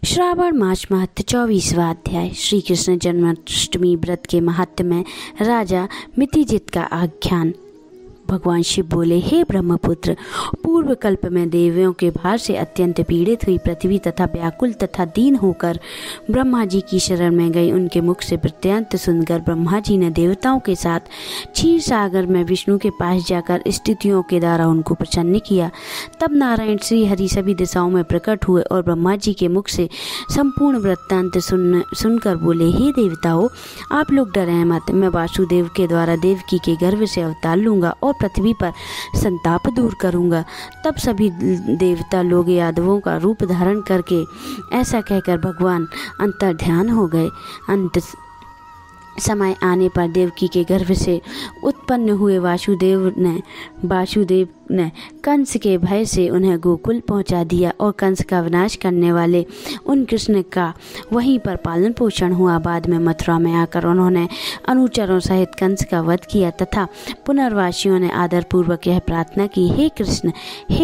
श्रावण मास महत्व 24वां अध्याय। श्री कृष्ण जन्माष्टमी व्रत के महत्व में राजा मितिजित का आख्यान। भगवान शिव बोले, हे ब्रह्मपुत्र, पूर्व कल्प में देवियों के भार से अत्यंत पीड़ित हुई पृथ्वी तथा व्याकुल तथा दीन होकर ब्रह्मा जी की शरण में गई। उनके मुख से वृत्तांत सुनकर ब्रह्मा जी ने देवताओं के साथ क्षीर सागर में विष्णु के पास जाकर स्तुतियों के द्वारा उनको प्रसन्न किया। तब नारायण श्री हरि सभी दिशाओं में प्रकट हुए और ब्रह्मा जी के मुख से संपूर्ण वृत्तांत सुनकर बोले, हे देवताओं, आप लोग डरें मत। मैं वासुदेव के द्वारा देवकी के गर्भ से अवतार लूंगा और पृथ्वी पर संताप दूर करूंगा। तब सभी देवता लोग यादवों का रूप धारण करके ऐसा कहकर भगवान अंतर्ध्यान हो गए। अंत समय आने पर देवकी के गर्भ से उत्पन्न हुए वासुदेव ने कंस के भय से उन्हें गोकुल पहुंचा दिया और कंस का विनाश करने वाले उन कृष्ण का वहीं पर पालन पोषण हुआ। बाद में मथुरा में आकर उन्होंने अनुचरों सहित कंस का वध किया तथा पुनर्वासियों ने आदरपूर्वक यह प्रार्थना की, हे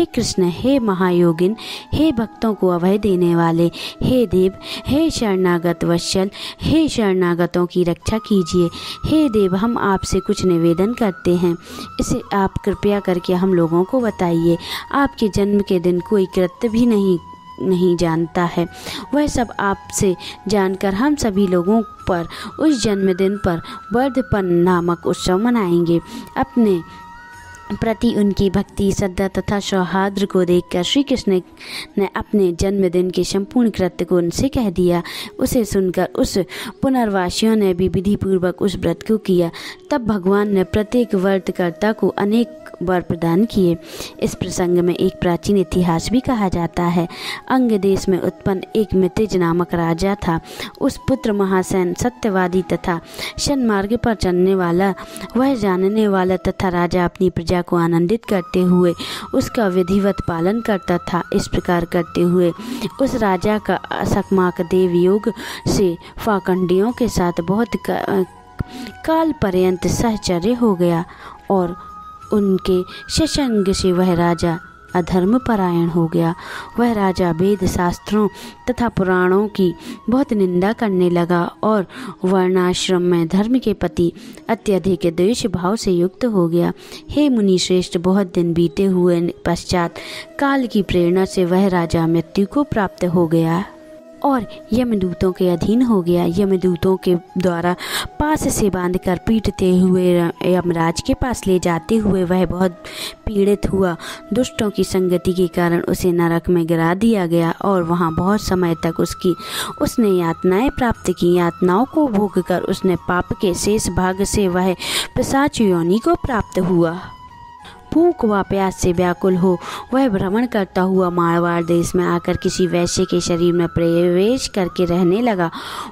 कृष्ण, हे महायोगिन, हे भक्तों को अभय देने वाले, हे देव, हे शरणागत वत्सल, हे शरणागतों की रक्षा कीजिए। हे देव, हम आपसे कुछ निवेदन करते हैं, इसे आप कृपया करके हम लोगों को बताइए। आपके जन्म के दिन कोई कृत्य भी नहीं जानता है। वह सब आपसे जानकर हम सभी लोगों पर उस जन्मदिन पर वर्धपन नामक उत्सव मनाएंगे। अपने प्रति उनकी भक्ति, श्रद्धा तथा सौहार्द को देखकर श्री कृष्ण ने अपने जन्मदिन के संपूर्ण कृत्य को उनसे कह दिया। उसे सुनकर उस पुनर्वासियों ने भी विधि पूर्वक उस व्रत को किया। तब भगवान ने प्रत्येक व्रतकर्ता को अनेक वर प्रदान किए। इस प्रसंग में एक प्राचीन इतिहास भी कहा जाता है। अंग देश में उत्पन्न एक मितिज नामक राजा था। उस पुत्र महासेन सत्यवादी तथा सन्मार्ग पर चलने वाला, वह जानने वाला तथा राजा अपनी प्रजा को आनंदित करते हुए उसका विधिवत पालन करता था। इस प्रकार करते हुए उस राजा का सकमाक देव योग से फाकंडियों के साथ बहुत काल पर्यंत सहचर्य हो गया और उनके सत्संग से वह राजा अधर्म परायण हो गया। वह राजा वेद शास्त्रों तथा पुराणों की बहुत निंदा करने लगा और वर्णाश्रम में धर्म के प्रति अत्यधिक द्वेष भाव से युक्त हो गया। हे मुनि श्रेष्ठ, बहुत दिन बीते हुए पश्चात काल की प्रेरणा से वह राजा मृत्यु को प्राप्त हो गया और यमदूतों के अधीन हो गया। यमदूतों के द्वारा पास से बांधकर पीटते हुए यमराज के पास ले जाते हुए वह बहुत पीड़ित हुआ। दुष्टों की संगति के कारण उसे नरक में गिरा दिया गया और वहां बहुत समय तक उसने यातनाएं प्राप्त की। यातनाओं को भोगकर उसने पाप के शेष भाग से वह पिशाच योनि को प्राप्त हुआ। भूख व प्यास से व्याकुल हो वह भ्रमण करता हुआ मारवाड़ देश में आकर किसी वैश्य के शरीर में प्रवेश करके रहने लगा।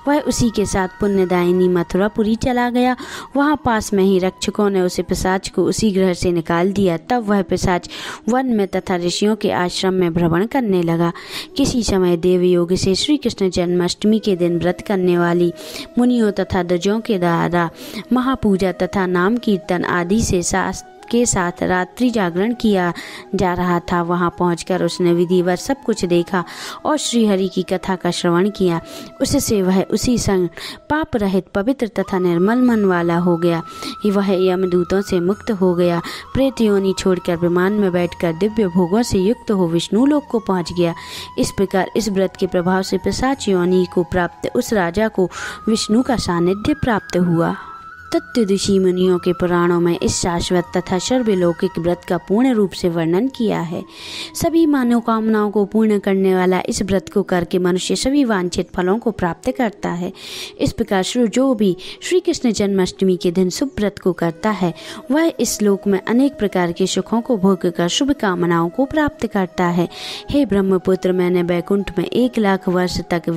वह उसी के साथ पुण्यदायिनी मथुरापुरी चला गया। वहाँ पास में ही रक्षकों ने उसे पिशाच को उसी ग्रह से निकाल दिया। तब वह पिशाच वन में तथा ऋषियों के आश्रम में भ्रमण करने लगा। किसी समय देवयोग से श्री कृष्ण जन्माष्टमी के दिन व्रत करने वाली मुनियों तथा द्विजों के द्वारा महापूजा तथा नाम कीर्तन आदि से के साथ रात्रि जागरण किया जा रहा था। वहां पहुंचकर उसने विधिवत सब कुछ देखा और श्री हरि की कथा का श्रवण किया। उससे वह उसी संग पाप रहित, पवित्र तथा निर्मल मन वाला हो गया। वह यमदूतों से मुक्त हो गया। प्रेत योनि छोड़कर विमान में बैठकर दिव्य भोगों से युक्त हो विष्णु लोक को पहुंच गया। इस प्रकार इस व्रत के प्रभाव से पिशाच योनि को प्राप्त उस राजा को विष्णु का सानिध्य प्राप्त हुआ। तत्वदर्शी मुनियों के पुराणों में इस शाश्वत तथा सर्वलौकिक व्रत का पूर्ण रूप से वर्णन किया है। सभी मनोकामनाओं को पूर्ण करने वाला इस व्रत को करके मनुष्य सभी वांछित फलों को प्राप्त करता है। इस प्रकार जो भी श्री कृष्ण जन्माष्टमी के दिन शुभ व्रत को करता है वह इस लोक में अनेक प्रकार के सुखों को भोग कर शुभ कामनाओं को प्राप्त करता है। हे ब्रह्मपुत्र, मैंने बैकुंठ में 1,00,000 वर्ष तक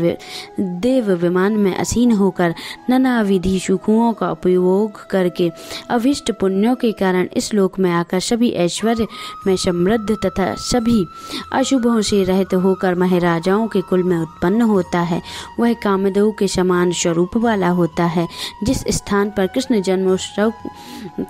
देव विमान में आसीन होकर नाना विधि सुखों का उपयोग योग करके अभिष्ट पुण्यों के कारण इस लोक में आकर सभी ऐश्वर्य में समृद्ध तथा सभी अशुभों से रहित होकर महाराजाओं के कुल में उत्पन्न होता है। वह कामदेव के समान स्वरूप वाला होता है। जिस स्थान पर कृष्ण जन्मोत्सव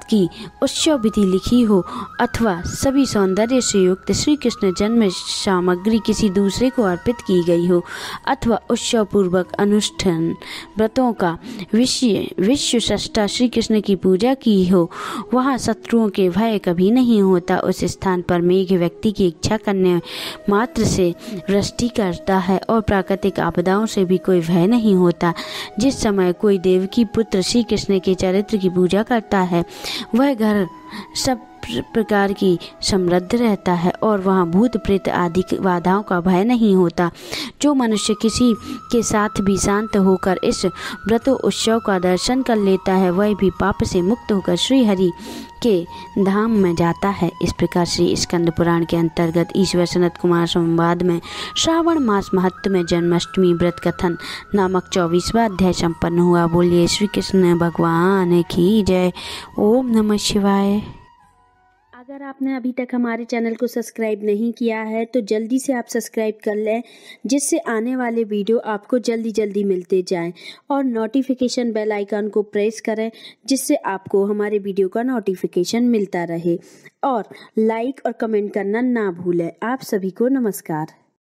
की उत्सव विधि लिखी हो अथवा सभी सौंदर्य से युक्त श्री कृष्ण जन्म सामग्री किसी दूसरे को अर्पित की गई हो अथवा उत्सव पूर्वक अनुष्ठान व्रतों का विश्व सृष्टा श्री कृष्ण की पूजा की हो, वहाँ शत्रुओं के भय कभी नहीं होता। उस स्थान पर मेघ व्यक्ति की इच्छा करने मात्र से वृष्टि करता है और प्राकृतिक आपदाओं से भी कोई भय नहीं होता। जिस समय कोई देवकी पुत्र श्री कृष्ण के चरित्र की पूजा करता है वह घर सब प्रकार की समृद्ध रहता है और वहाँ भूत प्रेत आदि बाधाओं का भय नहीं होता। जो मनुष्य किसी के साथ भी शांत होकर इस व्रत उत्सव का दर्शन कर लेता है वह भी पाप से मुक्त होकर श्री हरि के धाम में जाता है। इस प्रकार श्री स्कंद पुराण के अंतर्गत ईश्वर सनत कुमार संवाद में श्रावण मास महत्व में जन्माष्टमी व्रत कथन नामक 24वां अध्याय संपन्न हुआ। बोलिए श्री कृष्ण भगवान की जय। ओम नमः शिवाय। अगर आपने अभी तक हमारे चैनल को सब्सक्राइब नहीं किया है तो जल्दी से आप सब्सक्राइब कर लें, जिससे आने वाले वीडियो आपको जल्दी मिलते जाएं और नोटिफिकेशन बेल आइकन को प्रेस करें, जिससे आपको हमारे वीडियो का नोटिफिकेशन मिलता रहे। और लाइक और कमेंट करना ना भूलें। आप सभी को नमस्कार।